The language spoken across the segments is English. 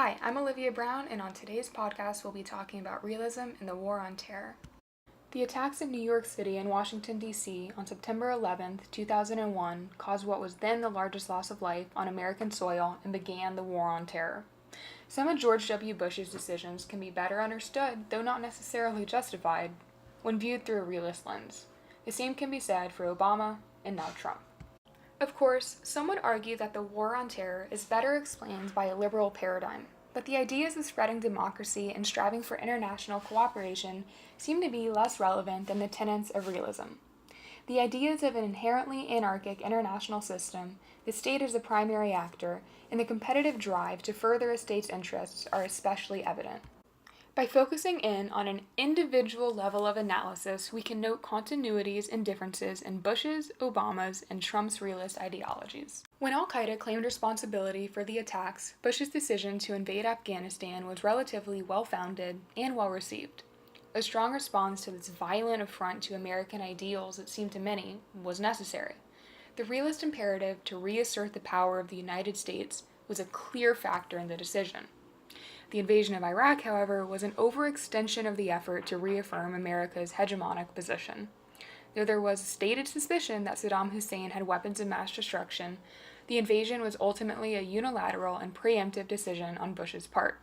Hi, I'm Olivia Brown, and on today's podcast, we'll be talking about realism and the war on terror. The attacks in New York City and Washington, D.C. on September 11, 2001 caused what was then the largest loss of life on American soil and began the war on terror. Some of George W. Bush's decisions can be better understood, though not necessarily justified, when viewed through a realist lens. The same can be said for Obama and now Trump. Of course, some would argue that the war on terror is better explained by a liberal paradigm, but the ideas of spreading democracy and striving for international cooperation seem to be less relevant than the tenets of realism. The ideas of an inherently anarchic international system, the state as the primary actor, and the competitive drive to further a state's interests are especially evident. By focusing in on an individual level of analysis, we can note continuities and differences in Bush's, Obama's, and Trump's realist ideologies. When al-Qaeda claimed responsibility for the attacks, Bush's decision to invade Afghanistan was relatively well-founded and well-received. A strong response to this violent affront to American ideals, it seemed to many, was necessary. The realist imperative to reassert the power of the United States was a clear factor in the decision. The invasion of Iraq, however, was an overextension of the effort to reaffirm America's hegemonic position. Though there was a stated suspicion that Saddam Hussein had weapons of mass destruction, the invasion was ultimately a unilateral and preemptive decision on Bush's part.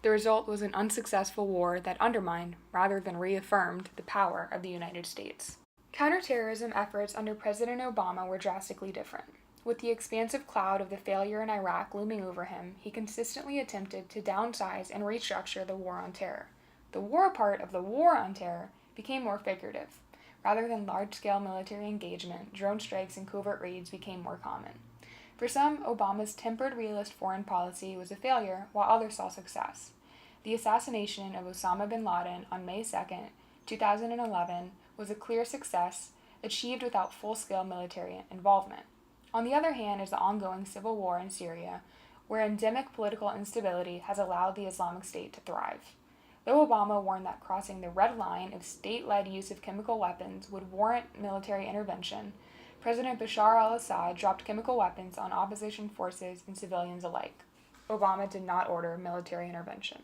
The result was an unsuccessful war that undermined, rather than reaffirmed, the power of the United States. Counterterrorism efforts under President Obama were drastically different. With the expansive cloud of the failure in Iraq looming over him, he consistently attempted to downsize and restructure the war on terror. The war part of the war on terror became more figurative. Rather than large-scale military engagement, drone strikes and covert raids became more common. For some, Obama's tempered realist foreign policy was a failure, while others saw success. The assassination of Osama bin Laden on May 2, 2011 was a clear success achieved without full-scale military involvement. On the other hand is the ongoing civil war in Syria, where endemic political instability has allowed the Islamic State to thrive. Though Obama warned that crossing the red line of state-led use of chemical weapons would warrant military intervention, President Bashar al-Assad dropped chemical weapons on opposition forces and civilians alike. Obama did not order military intervention.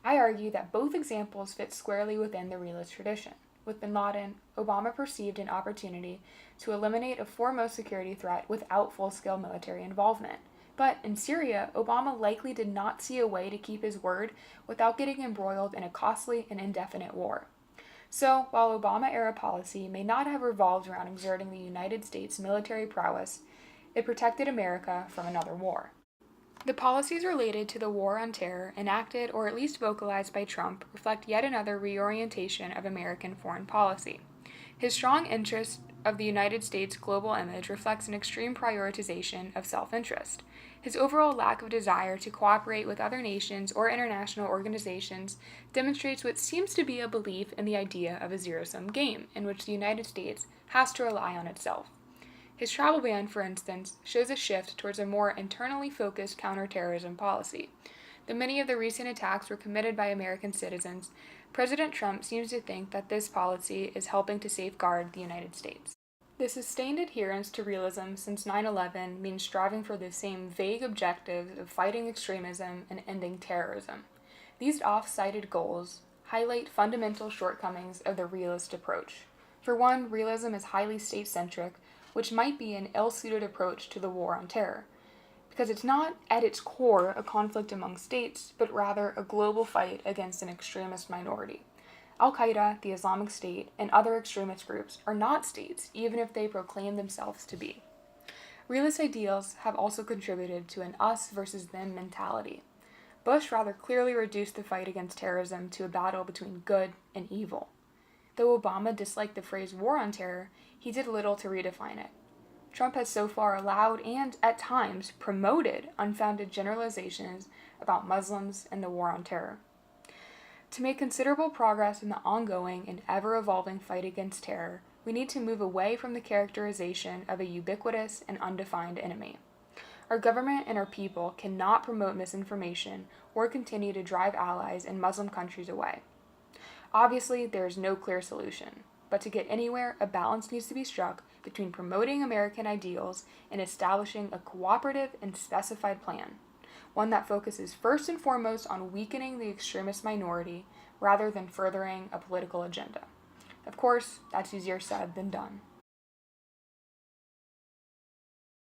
I argue that both examples fit squarely within the realist tradition. With bin Laden, Obama perceived an opportunity to eliminate a foremost security threat without full-scale military involvement. But in Syria, Obama likely did not see a way to keep his word without getting embroiled in a costly and indefinite war. So, while Obama-era policy may not have revolved around exerting the United States' military prowess, it protected America from another war. The policies related to the war on terror, enacted or at least vocalized by Trump, reflect yet another reorientation of American foreign policy. His strong interest of the United States' global image reflects an extreme prioritization of self-interest. His overall lack of desire to cooperate with other nations or international organizations demonstrates what seems to be a belief in the idea of a zero-sum game, in which the United States has to rely on itself. His travel ban, for instance, shows a shift towards a more internally focused counterterrorism policy. Though many of the recent attacks were committed by American citizens, President Trump seems to think that this policy is helping to safeguard the United States. The sustained adherence to realism since 9/11 means striving for the same vague objectives of fighting extremism and ending terrorism. These oft-cited goals highlight fundamental shortcomings of the realist approach. For one, realism is highly state-centric, which might be an ill-suited approach to the war on terror, because it's not, at its core, a conflict among states, but rather a global fight against an extremist minority. Al-Qaeda, the Islamic State, and other extremist groups are not states, even if they proclaim themselves to be. Realist ideals have also contributed to an us versus them mentality. Bush rather clearly reduced the fight against terrorism to a battle between good and evil. Though Obama disliked the phrase war on terror, he did little to redefine it. Trump has so far allowed and, at times, promoted unfounded generalizations about Muslims and the war on terror. To make considerable progress in the ongoing and ever-evolving fight against terror, we need to move away from the characterization of a ubiquitous and undefined enemy. Our government and our people cannot promote misinformation or continue to drive allies in Muslim countries away. Obviously, there is no clear solution, but to get anywhere, a balance needs to be struck between promoting American ideals and establishing a cooperative and specified plan. one that focuses first and foremost on weakening the extremist minority rather than furthering a political agenda. Of course, that's easier said than done.